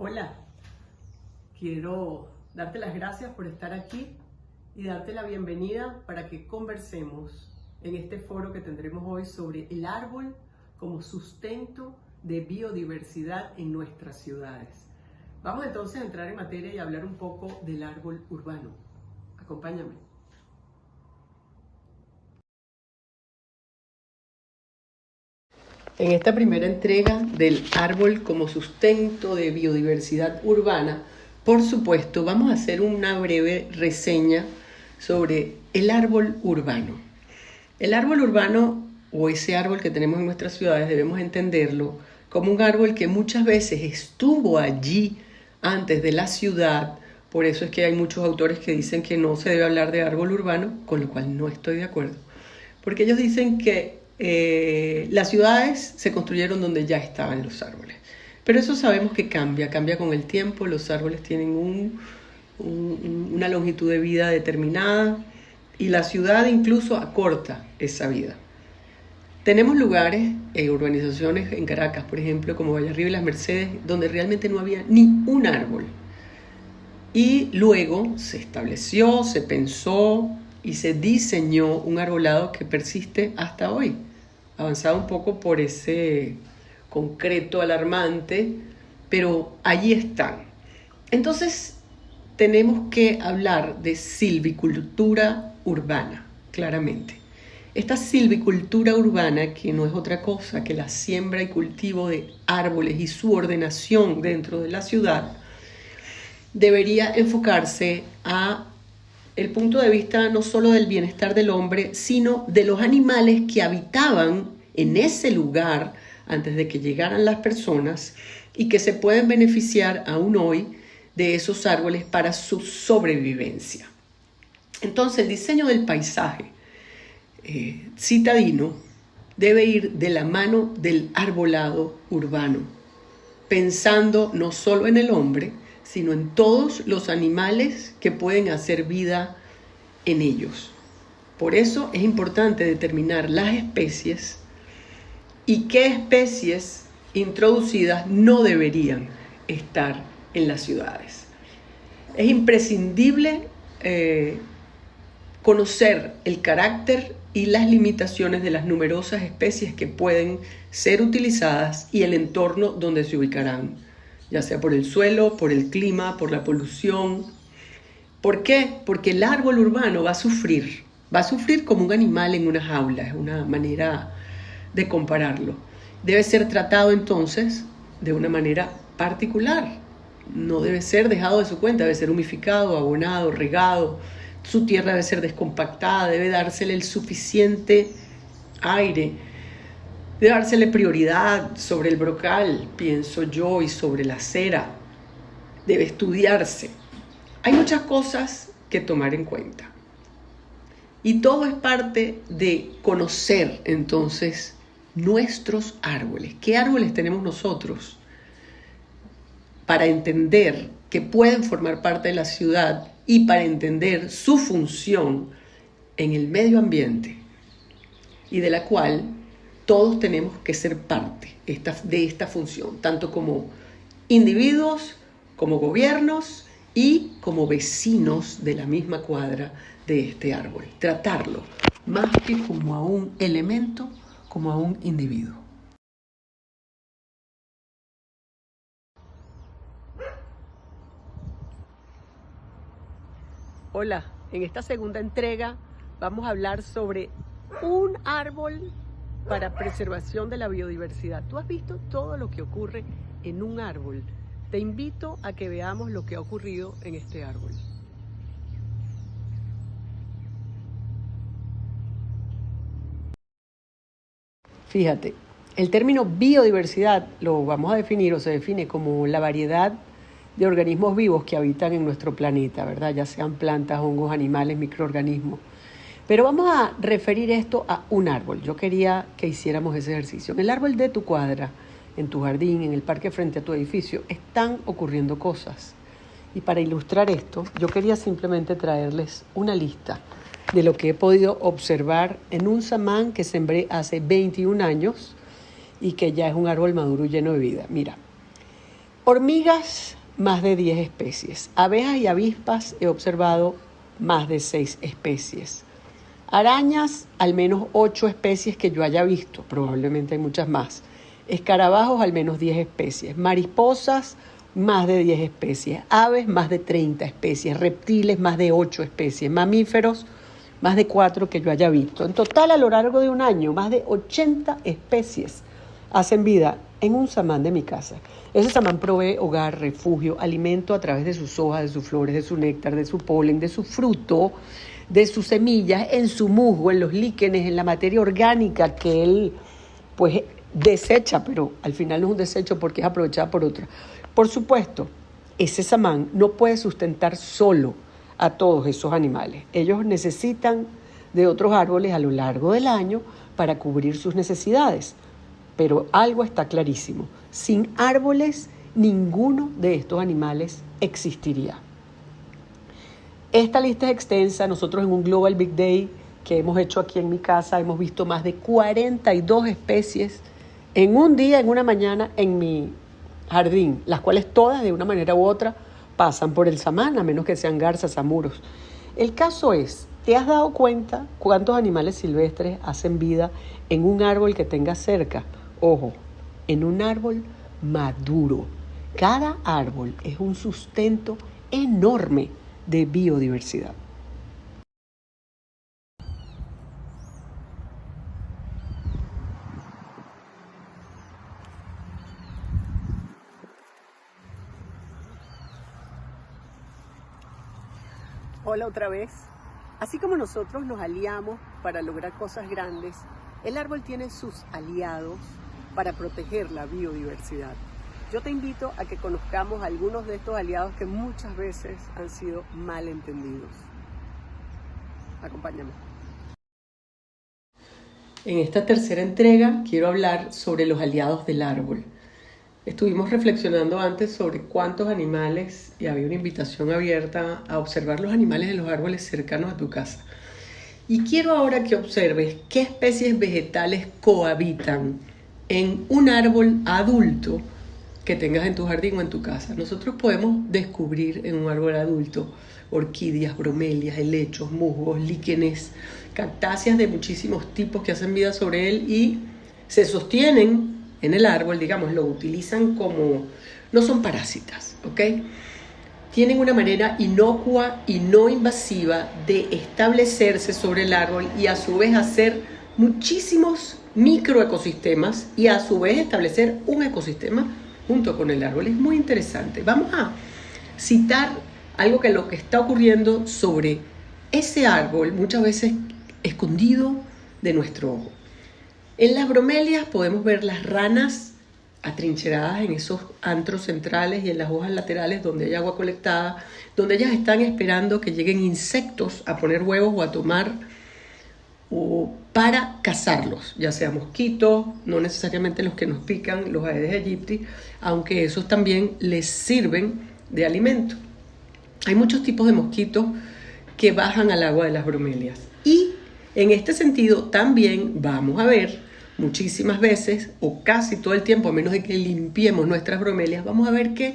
Hola, quiero darte las gracias por estar aquí y darte la bienvenida para que conversemos en este foro que tendremos hoy sobre el árbol como sustento de biodiversidad en nuestras ciudades. Vamos entonces a entrar en materia y hablar un poco del árbol urbano. Acompáñame. En esta primera entrega del árbol como sustento de biodiversidad urbana, por supuesto, vamos a hacer una breve reseña sobre el árbol urbano. El árbol urbano, o ese árbol que tenemos en nuestras ciudades, debemos entenderlo como un árbol que muchas veces estuvo allí antes de la ciudad. Por eso es que hay muchos autores que dicen que no se debe hablar de árbol urbano, con lo cual no estoy de acuerdo. Porque ellos dicen que las ciudades se construyeron donde ya estaban los árboles. Pero eso sabemos que cambia con el tiempo. Los árboles tienen una longitud de vida determinada y la ciudad incluso acorta esa vida. Tenemos lugares, urbanizaciones en Caracas, por ejemplo, como Vallarriba y Las Mercedes, donde realmente no había ni un árbol. Y luego se estableció, se pensó y se diseñó un arbolado que persiste hasta hoy. Avanzado un poco por ese concreto alarmante, pero allí están. Entonces, tenemos que hablar de silvicultura urbana, claramente. Esta silvicultura urbana, que no es otra cosa que la siembra y cultivo de árboles y su ordenación dentro de la ciudad, debería enfocarse a el punto de vista no solo del bienestar del hombre, sino de los animales que habitaban en ese lugar antes de que llegaran las personas y que se pueden beneficiar aún hoy de esos árboles para su sobrevivencia. Entonces, el diseño del paisaje citadino debe ir de la mano del arbolado urbano, pensando no solo en el hombre, sino en todos los animales que pueden hacer vida en ellos. Por eso es importante determinar las especies y qué especies introducidas no deberían estar en las ciudades. Es imprescindible conocer el carácter y las limitaciones de las numerosas especies que pueden ser utilizadas y el entorno donde se ubicarán, ya sea por el suelo, por el clima, por la polución. ¿Por qué? Porque el árbol urbano va a sufrir como un animal en una jaula, es una manera de compararlo. Debe ser tratado entonces de una manera particular, no debe ser dejado de su cuenta, debe ser humificado, abonado, regado, su tierra debe ser descompactada, debe dársele el suficiente aire, debe dársele prioridad sobre el brocal, pienso yo, y sobre la acera. Debe estudiarse. Hay muchas cosas que tomar en cuenta. Y todo es parte de conocer entonces nuestros árboles. ¿Qué árboles tenemos nosotros? Para entender que pueden formar parte de la ciudad y para entender su función en el medio ambiente y de la cual todos tenemos que ser parte de esta función, tanto como individuos, como gobiernos y como vecinos de la misma cuadra de este árbol. Tratarlo más que como a un elemento, como a un individuo. Hola, en esta segunda entrega vamos a hablar sobre un árbol para preservación de la biodiversidad. ¿Tú has visto todo lo que ocurre en un árbol? Te invito a que veamos lo que ha ocurrido en este árbol. Fíjate, el término biodiversidad lo vamos a definir o se define como la variedad de organismos vivos que habitan en nuestro planeta, ¿verdad? Ya sean plantas, hongos, animales, microorganismos. Pero vamos a referir esto a un árbol. Yo quería que hiciéramos ese ejercicio. En el árbol de tu cuadra, en tu jardín, en el parque frente a tu edificio, están ocurriendo cosas. Y para ilustrar esto, yo quería simplemente traerles una lista de lo que he podido observar en un samán que sembré hace 21 años y que ya es un árbol maduro y lleno de vida. Mira, Hormigas, más de 10 especies. Abejas y avispas he observado más de 6 especies. Arañas, al menos 8 especies que yo haya visto, probablemente hay muchas más. Escarabajos, al menos 10 especies. Mariposas, más de 10 especies. Aves, más de 30 especies. Reptiles, más de 8 especies. Mamíferos, más de 4 que yo haya visto. En total, a lo largo de un año, más de 80 especies hacen vida en un samán de mi casa. Ese samán provee hogar, refugio, alimento a través de sus hojas, de sus flores, de su néctar, de su polen, de su fruto, de sus semillas, en su musgo, en los líquenes, en la materia orgánica que él pues desecha, pero al final no es un desecho porque es aprovechada por otra. Por supuesto, ese samán no puede sustentar solo a todos esos animales. Ellos necesitan de otros árboles a lo largo del año para cubrir sus necesidades. Pero algo está clarísimo, sin árboles ninguno de estos animales existiría. Esta lista es extensa. Nosotros en un Global Big Day que hemos hecho aquí en mi casa hemos visto más de 42 especies en un día, en una mañana, en mi jardín, las cuales todas de una manera u otra pasan por el samán, a menos que sean garzas, zamuros. El caso es, ¿te has dado cuenta cuántos animales silvestres hacen vida en un árbol que tengas cerca? Ojo, en un árbol maduro. Cada árbol es un sustento enorme de biodiversidad. Hola otra vez. Así como nosotros nos aliamos para lograr cosas grandes, el árbol tiene sus aliados para proteger la biodiversidad. Yo te invito a que conozcamos algunos de estos aliados que muchas veces han sido mal entendidos. Acompáñame. En esta tercera entrega quiero hablar sobre los aliados del árbol. Estuvimos reflexionando antes sobre cuántos animales, y había una invitación abierta a observar los animales de los árboles cercanos a tu casa. Y quiero ahora que observes qué especies vegetales cohabitan en un árbol adulto que tengas en tu jardín o en tu casa. Nosotros podemos descubrir en un árbol adulto orquídeas, bromelias, helechos, musgos, líquenes, cactáceas de muchísimos tipos que hacen vida sobre él y se sostienen en el árbol, digamos, lo utilizan como, no son parásitas, ¿ok? Tienen una manera inocua y no invasiva de establecerse sobre el árbol y a su vez hacer muchísimos microecosistemas y a su vez establecer un ecosistema junto con el árbol. Es muy interesante. Vamos a citar algo que lo que está ocurriendo sobre ese árbol, muchas veces escondido de nuestro ojo. En las bromelias podemos ver las ranas atrincheradas en esos antros centrales y en las hojas laterales donde hay agua colectada, donde ellas están esperando que lleguen insectos a poner huevos o a tomar o para cazarlos, ya sea mosquitos, no necesariamente los que nos pican, los Aedes aegypti, aunque esos también les sirven de alimento. Hay muchos tipos de mosquitos que bajan al agua de las bromelias y en este sentido también vamos a ver muchísimas veces o casi todo el tiempo, a menos de que limpiemos nuestras bromelias, vamos a ver que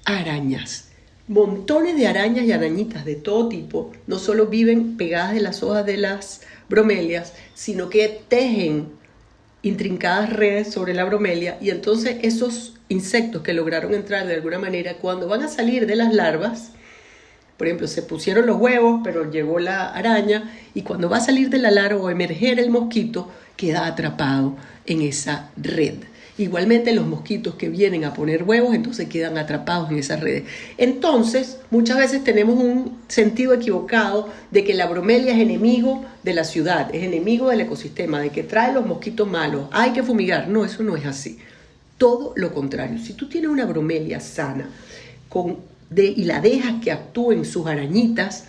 arañas, montones de arañas y arañitas de todo tipo, no solo viven pegadas de las hojas de las bromelias, sino que tejen intrincadas redes sobre la bromelia y entonces esos insectos que lograron entrar de alguna manera, cuando van a salir de las larvas, por ejemplo, se pusieron los huevos, pero llegó la araña y cuando va a salir de la larva o emerger el mosquito, queda atrapado en esa red. Igualmente los mosquitos que vienen a poner huevos, entonces quedan atrapados en esas redes. Entonces, muchas veces tenemos un sentido equivocado de que la bromelia es enemigo de la ciudad, es enemigo del ecosistema, de que trae los mosquitos malos, hay que fumigar. No, eso no es así. Todo lo contrario. Si tú tienes una bromelia sana y la dejas que actúen sus arañitas,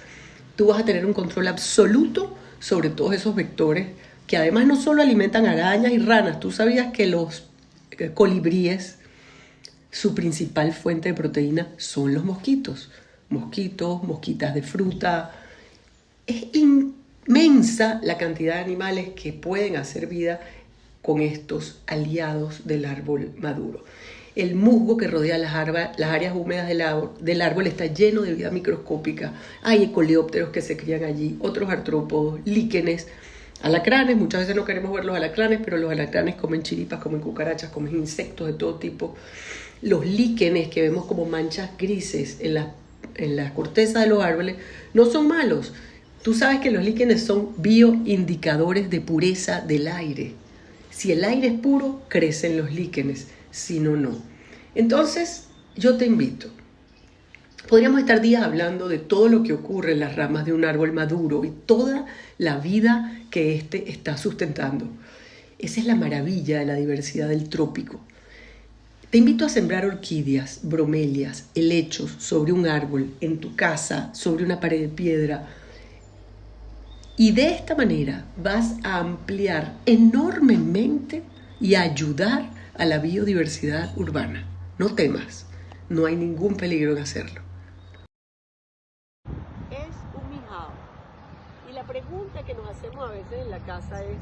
tú vas a tener un control absoluto sobre todos esos vectores que además no solo alimentan arañas y ranas. Tú sabías que los colibríes, su principal fuente de proteína son los mosquitos. Mosquitos, mosquitas de fruta. Es inmensa la cantidad de animales que pueden hacer vida con estos aliados del árbol maduro. El musgo que rodea las áreas húmedas del árbol está lleno de vida microscópica. Hay coleópteros que se crían allí, otros artrópodos, líquenes, alacranes. Muchas veces no queremos ver los alacranes, pero los alacranes comen chiripas, comen cucarachas, comen insectos de todo tipo. Los líquenes que vemos como manchas grises en la corteza de los árboles no son malos. Tú sabes que los líquenes son bioindicadores de pureza del aire. Si el aire es puro, crecen los líquenes, si no, no. Entonces, yo te invito. Podríamos estar días hablando de todo lo que ocurre en las ramas de un árbol maduro y toda la vida que éste está sustentando. Esa es la maravilla de la diversidad del trópico. Te invito a sembrar orquídeas, bromelias, helechos sobre un árbol, en tu casa, sobre una pared de piedra. Y de esta manera vas a ampliar enormemente y a ayudar a la biodiversidad urbana. No temas, no hay ningún peligro en hacerlo. Es un mijao. Y la pregunta que nos hacemos a veces en la casa es,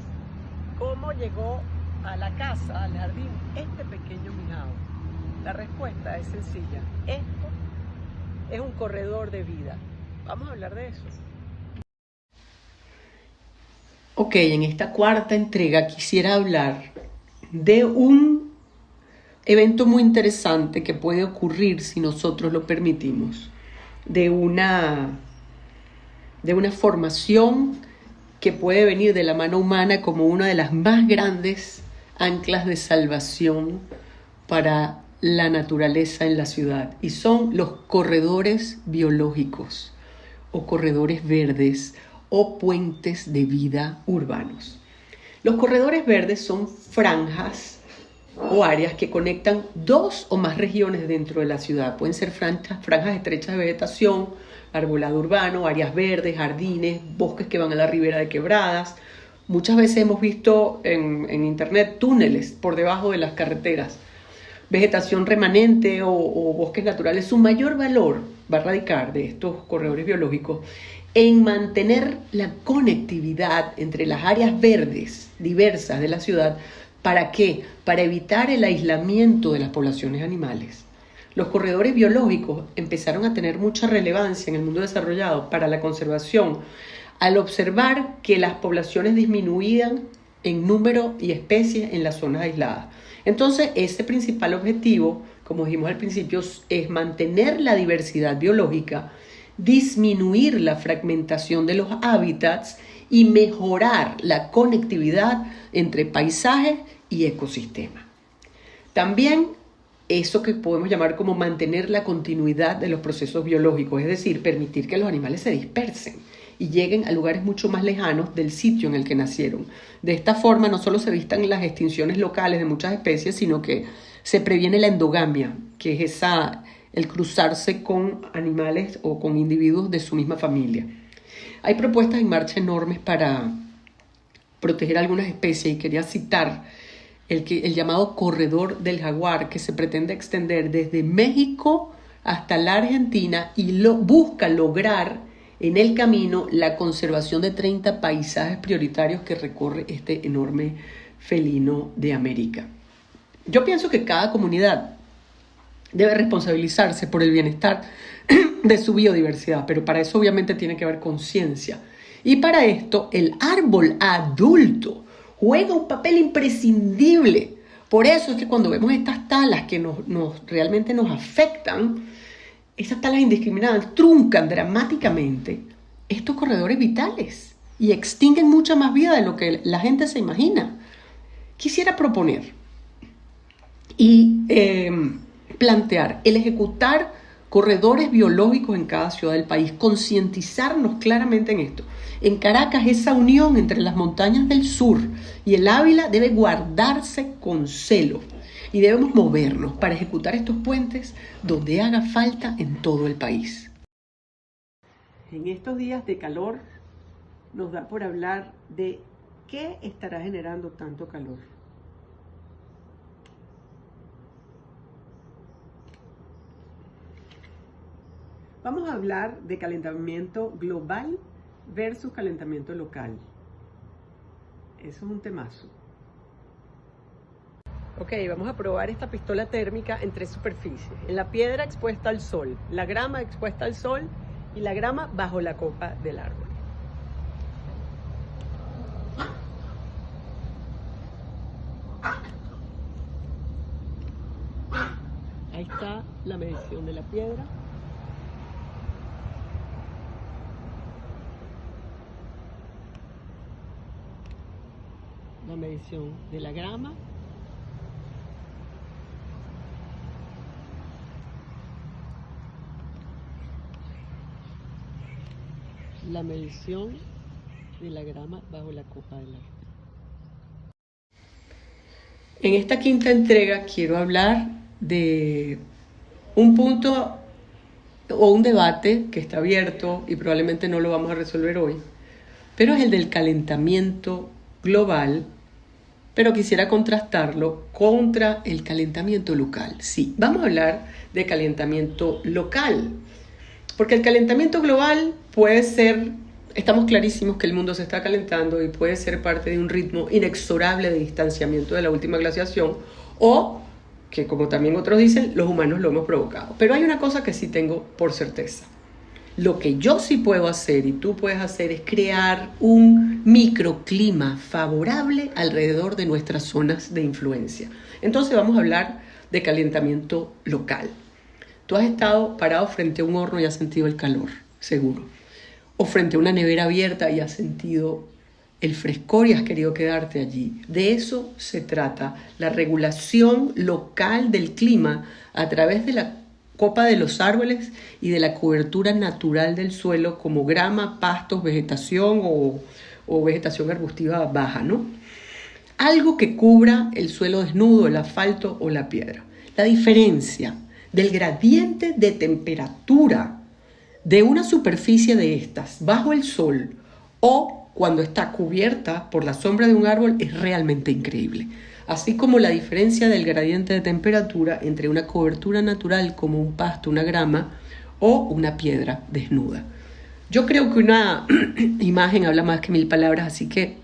¿cómo llegó a la casa, al jardín, este pequeño mijao? La respuesta es sencilla. Esto es un corredor de vida. Vamos a hablar de eso. Ok, en esta cuarta entrega quisiera hablar de un evento muy interesante que puede ocurrir si nosotros lo permitimos, de una formación que puede venir de la mano humana como una de las más grandes anclas de salvación para la naturaleza en la ciudad, y son los corredores biológicos o corredores verdes o puentes de vida urbanos. Los corredores verdes son franjas o áreas que conectan dos o más regiones dentro de la ciudad. Pueden ser franjas estrechas de vegetación, arbolado urbano, áreas verdes, jardines, bosques que van a la ribera de quebradas. Muchas veces hemos visto en internet túneles por debajo de las carreteras. Vegetación remanente o bosques naturales. Su mayor valor va a radicar de estos corredores biológicos en mantener la conectividad entre las áreas verdes diversas de la ciudad. ¿Para qué? Para evitar el aislamiento de las poblaciones animales. Los corredores biológicos empezaron a tener mucha relevancia en el mundo desarrollado para la conservación al observar que las poblaciones disminuían en número y especies en las zonas aisladas. Entonces, ese principal objetivo, como dijimos al principio, es mantener la diversidad biológica, disminuir la fragmentación de los hábitats y mejorar la conectividad entre paisajes y ecosistemas. También eso que podemos llamar como mantener la continuidad de los procesos biológicos, es decir, permitir que los animales se dispersen y lleguen a lugares mucho más lejanos del sitio en el que nacieron. De esta forma no solo se evitan las extinciones locales de muchas especies, sino que se previene la endogamia, que es el cruzarse con animales o con individuos de su misma familia. Hay propuestas en marcha enormes para proteger algunas especies y quería citar el llamado corredor del jaguar, que se pretende extender desde México hasta la Argentina y busca lograr en el camino la conservación de 30 paisajes prioritarios que recorre este enorme felino de América. Yo pienso que cada comunidad debe responsabilizarse por el bienestar de su biodiversidad, pero para eso obviamente tiene que haber conciencia. Y para esto el árbol adulto juega un papel imprescindible. Por eso es que cuando vemos estas talas que realmente nos afectan, esas talas indiscriminadas truncan dramáticamente estos corredores vitales y extinguen mucha más vida de lo que la gente se imagina. Quisiera proponer y plantear el ejecutar corredores biológicos en cada ciudad del país, concientizarnos claramente en esto. En Caracas, esa unión entre las montañas del sur y el Ávila debe guardarse con celo y debemos movernos para ejecutar estos puentes donde haga falta en todo el país. En estos días de calor nos da por hablar de qué estará generando tanto calor. Vamos a hablar de calentamiento global versus calentamiento local. Eso es un temazo. Ok, vamos a probar esta pistola térmica en 3 superficies. En la piedra expuesta al sol, la grama expuesta al sol y la grama bajo la copa del árbol. Ahí está la medición de la piedra. La medición de la grama. La medición de la grama bajo la copa del árbol. En esta quinta entrega quiero hablar de un punto o un debate que está abierto y probablemente no lo vamos a resolver hoy, pero es el del calentamiento global, pero quisiera contrastarlo contra el calentamiento local. Sí, vamos a hablar de calentamiento local, porque el calentamiento global puede ser, estamos clarísimos que el mundo se está calentando y puede ser parte de un ritmo inexorable de distanciamiento de la última glaciación, o que, como también otros dicen, los humanos lo hemos provocado. Pero hay una cosa que sí tengo por certeza. Lo que yo sí puedo hacer y tú puedes hacer es crear un microclima favorable alrededor de nuestras zonas de influencia. Entonces vamos a hablar de calentamiento local. Tú has estado parado frente a un horno y has sentido el calor, seguro. O frente a una nevera abierta y has sentido el frescor y has querido quedarte allí. De eso se trata, la regulación local del clima a través de la copa de los árboles y de la cobertura natural del suelo como grama, pastos, vegetación o vegetación arbustiva baja, ¿no? Algo que cubra el suelo desnudo, el asfalto o la piedra. La diferencia del gradiente de temperatura de una superficie de estas bajo el sol o cuando está cubierta por la sombra de un árbol es realmente increíble. Así como la diferencia del gradiente de temperatura entre una cobertura natural como un pasto, una grama o una piedra desnuda. Yo creo que una imagen habla más que 1000 palabras, así que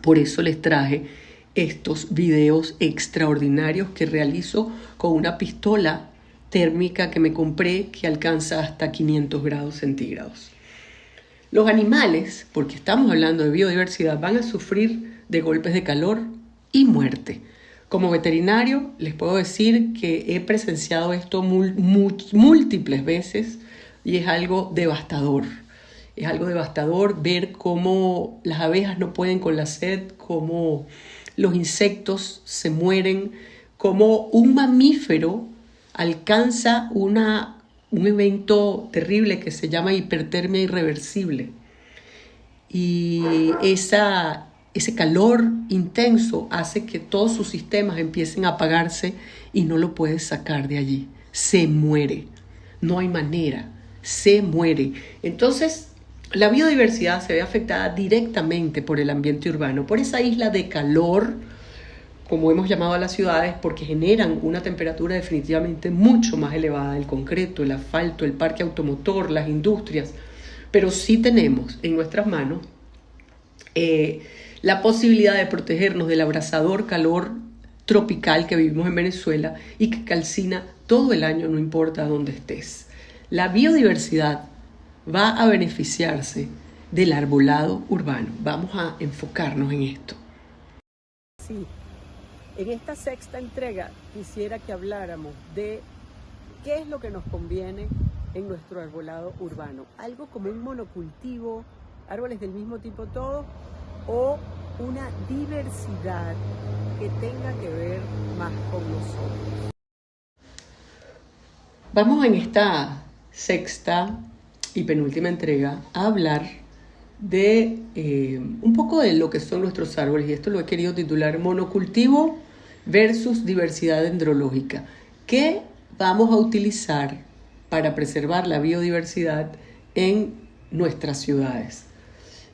por eso les traje estos videos extraordinarios que realizo con una pistola térmica que me compré que alcanza hasta 500 grados centígrados. Los animales, porque estamos hablando de biodiversidad, van a sufrir de golpes de calor y muerte. Como veterinario les puedo decir que he presenciado esto múltiples veces y es algo devastador. Es algo devastador ver cómo las abejas no pueden con la sed, cómo los insectos se mueren, cómo un mamífero alcanza un evento terrible que se llama hipertermia irreversible. Y ese calor intenso hace que todos sus sistemas empiecen a apagarse y no lo puedes sacar de allí. Se muere. No hay manera. Se muere. Entonces, la biodiversidad se ve afectada directamente por el ambiente urbano, por esa isla de calor, como hemos llamado a las ciudades, porque generan una temperatura definitivamente mucho más elevada, el concreto, el asfalto, el parque automotor, las industrias. Pero sí tenemos en nuestras manos la posibilidad de protegernos del abrasador calor tropical que vivimos en Venezuela y que calcina todo el año, no importa dónde estés. La biodiversidad va a beneficiarse del arbolado urbano. Vamos a enfocarnos en esto. Sí. En esta sexta entrega quisiera que habláramos de qué es lo que nos conviene en nuestro arbolado urbano. Algo como un monocultivo, árboles del mismo tipo todos, o una diversidad que tenga que ver más con nosotros. Vamos en esta sexta y penúltima entrega a hablar de un poco de lo que son nuestros árboles, y esto lo he querido titular monocultivo versus diversidad dendrológica. ¿Qué vamos a utilizar para preservar la biodiversidad en nuestras ciudades?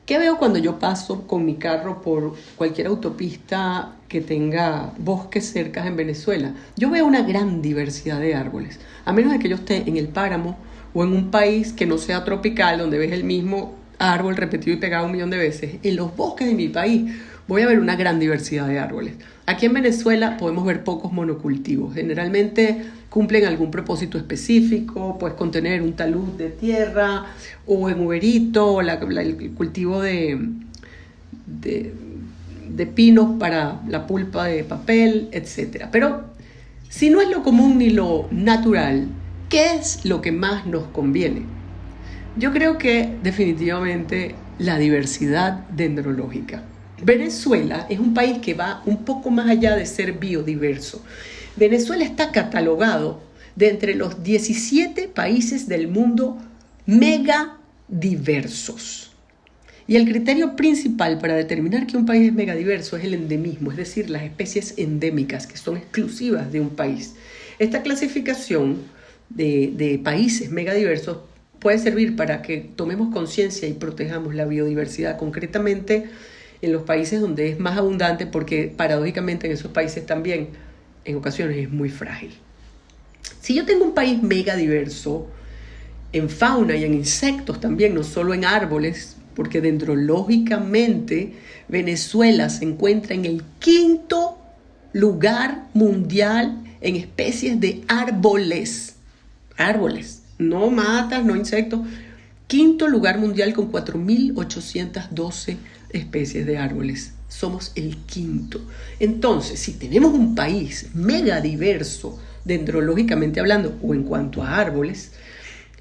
¿Qué veo cuando yo paso con mi carro por cualquier autopista que tenga bosques cercas en Venezuela? Yo veo una gran diversidad de árboles, a menos de que yo esté en el páramo o en un país que no sea tropical, donde ves el mismo árbol repetido y pegado 1.000.000 de veces. En los bosques de mi país voy a ver una gran diversidad de árboles. Aquí en Venezuela podemos ver pocos monocultivos. Generalmente cumplen algún propósito específico, pues contener un talud de tierra o en uberito, o el cultivo de pinos para la pulpa de papel, etc. Pero si no es lo común ni lo natural, ¿qué es lo que más nos conviene? Yo creo que definitivamente la diversidad dendrológica. Venezuela es un país que va un poco más allá de ser biodiverso. Venezuela está catalogado de entre los 17 países del mundo megadiversos. Y el criterio principal para determinar que un país es megadiverso es el endemismo, es decir, las especies endémicas que son exclusivas de un país. Esta clasificación de países megadiversos puede servir para que tomemos conciencia y protejamos la biodiversidad, concretamente en los países donde es más abundante, porque paradójicamente en esos países también en ocasiones es muy frágil. Si yo tengo un país megadiverso en fauna y en insectos también, no solo en árboles, porque dendrológicamente Venezuela se encuentra en el 5º lugar mundial en especies de árboles. Árboles, no matas, no insectos. 5º lugar mundial con 4.812 especies de árboles. Somos el 5º. Entonces, si tenemos un país megadiverso, dendrológicamente hablando, o en cuanto a árboles,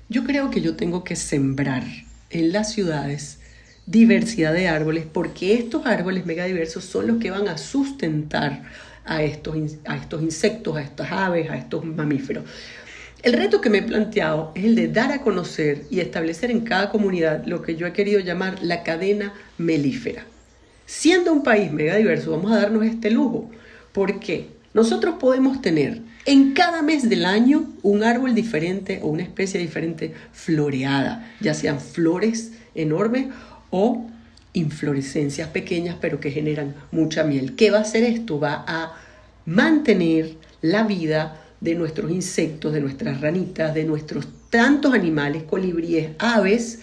yo creo que yo tengo que sembrar en las ciudades diversidad de árboles, porque estos árboles megadiversos son los que van a sustentar a estos insectos, a estas aves, a estos mamíferos. El reto que me he planteado es el de dar a conocer y establecer en cada comunidad lo que yo he querido llamar la cadena melífera. Siendo un país megadiverso, vamos a darnos este lujo, porque nosotros podemos tener en cada mes del año un árbol diferente o una especie diferente floreada, ya sean flores enormes o inflorescencias pequeñas pero que generan mucha miel. ¿Qué va a hacer esto? Va a mantener la vida de nuestros insectos, de nuestras ranitas, de nuestros tantos animales, colibríes, aves,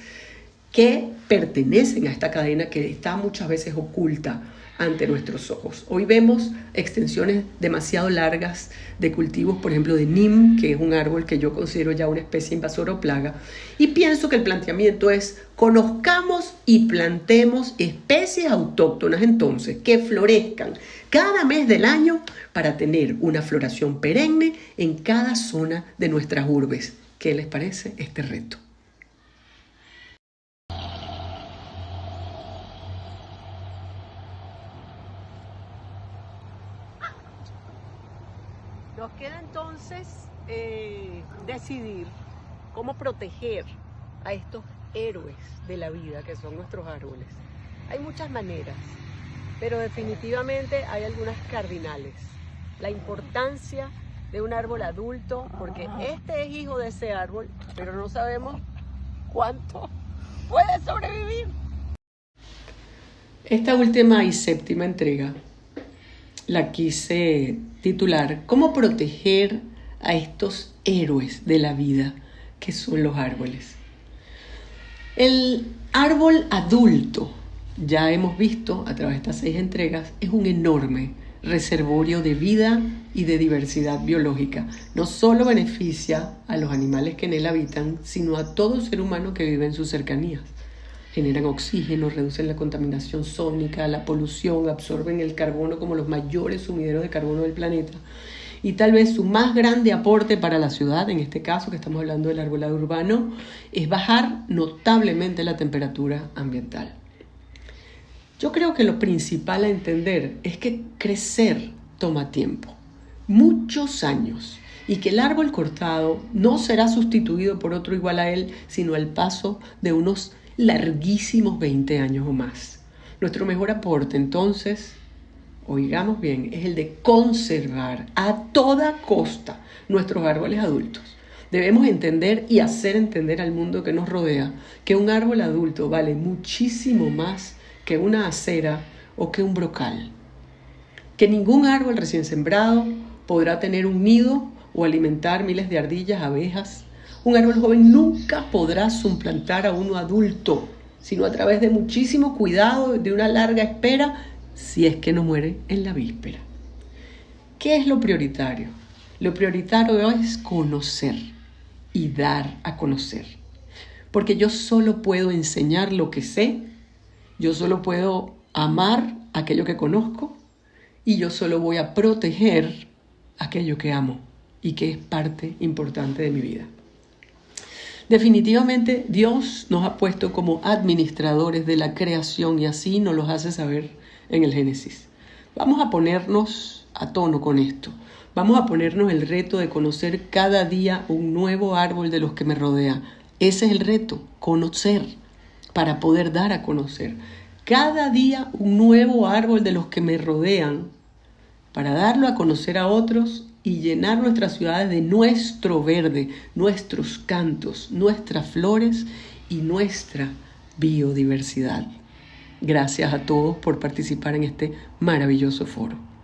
que pertenecen a esta cadena que está muchas veces oculta ante nuestros ojos. Hoy vemos extensiones demasiado largas de cultivos, por ejemplo de nim, que es un árbol que yo considero ya una especie invasora o plaga, y pienso que el planteamiento es: conozcamos y plantemos especies autóctonas entonces que florezcan cada mes del año para tener una floración perenne en cada zona de nuestras urbes. ¿Qué les parece este reto? Nos queda entonces decidir cómo proteger a estos héroes de la vida que son nuestros árboles. Hay muchas maneras, pero definitivamente hay algunas cardinales. La importancia de un árbol adulto, porque este es hijo de ese árbol, pero no sabemos cuánto puede sobrevivir. Esta última y séptima entrega la quise titular ¿Cómo proteger a estos héroes de la vida que son los árboles? El árbol adulto, ya hemos visto a través de estas 6 entregas, es un enorme reservorio de vida y de diversidad biológica. No solo beneficia a los animales que en él habitan, sino a todo ser humano que vive en sus cercanías. Generan oxígeno, reducen la contaminación sónica, la polución, absorben el carbono como los mayores sumideros de carbono del planeta. Y tal vez su más grande aporte para la ciudad, en este caso que estamos hablando del arbolado urbano, es bajar notablemente la temperatura ambiental. Yo creo que lo principal a entender es que crecer toma tiempo, muchos años, y que el árbol cortado no será sustituido por otro igual a él, sino al paso de unos larguísimos 20 años o más. Nuestro mejor aporte, entonces, oigamos bien, es el de conservar a toda costa nuestros árboles adultos. Debemos entender y hacer entender al mundo que nos rodea que un árbol adulto vale muchísimo más que una acera o que un brocal. Que ningún árbol recién sembrado podrá tener un nido o alimentar miles de ardillas, abejas. Un árbol joven nunca podrá suplantar a uno adulto, sino a través de muchísimo cuidado, de una larga espera, si es que no muere en la víspera. ¿Qué es lo prioritario? Lo prioritario es conocer y dar a conocer. Porque yo solo puedo enseñar lo que sé, yo solo puedo amar aquello que conozco y yo solo voy a proteger aquello que amo y que es parte importante de mi vida. Definitivamente Dios nos ha puesto como administradores de la creación y así nos los hace saber en el Génesis. Vamos a ponernos a tono con esto. Vamos a ponernos el reto de conocer cada día un nuevo árbol de los que me rodea. Ese es el reto, conocer, para poder dar a conocer. Cada día un nuevo árbol de los que me rodean, para darlo a conocer a otros y llenar nuestras ciudades de nuestro verde, nuestros cantos, nuestras flores y nuestra biodiversidad. Gracias a todos por participar en este maravilloso foro.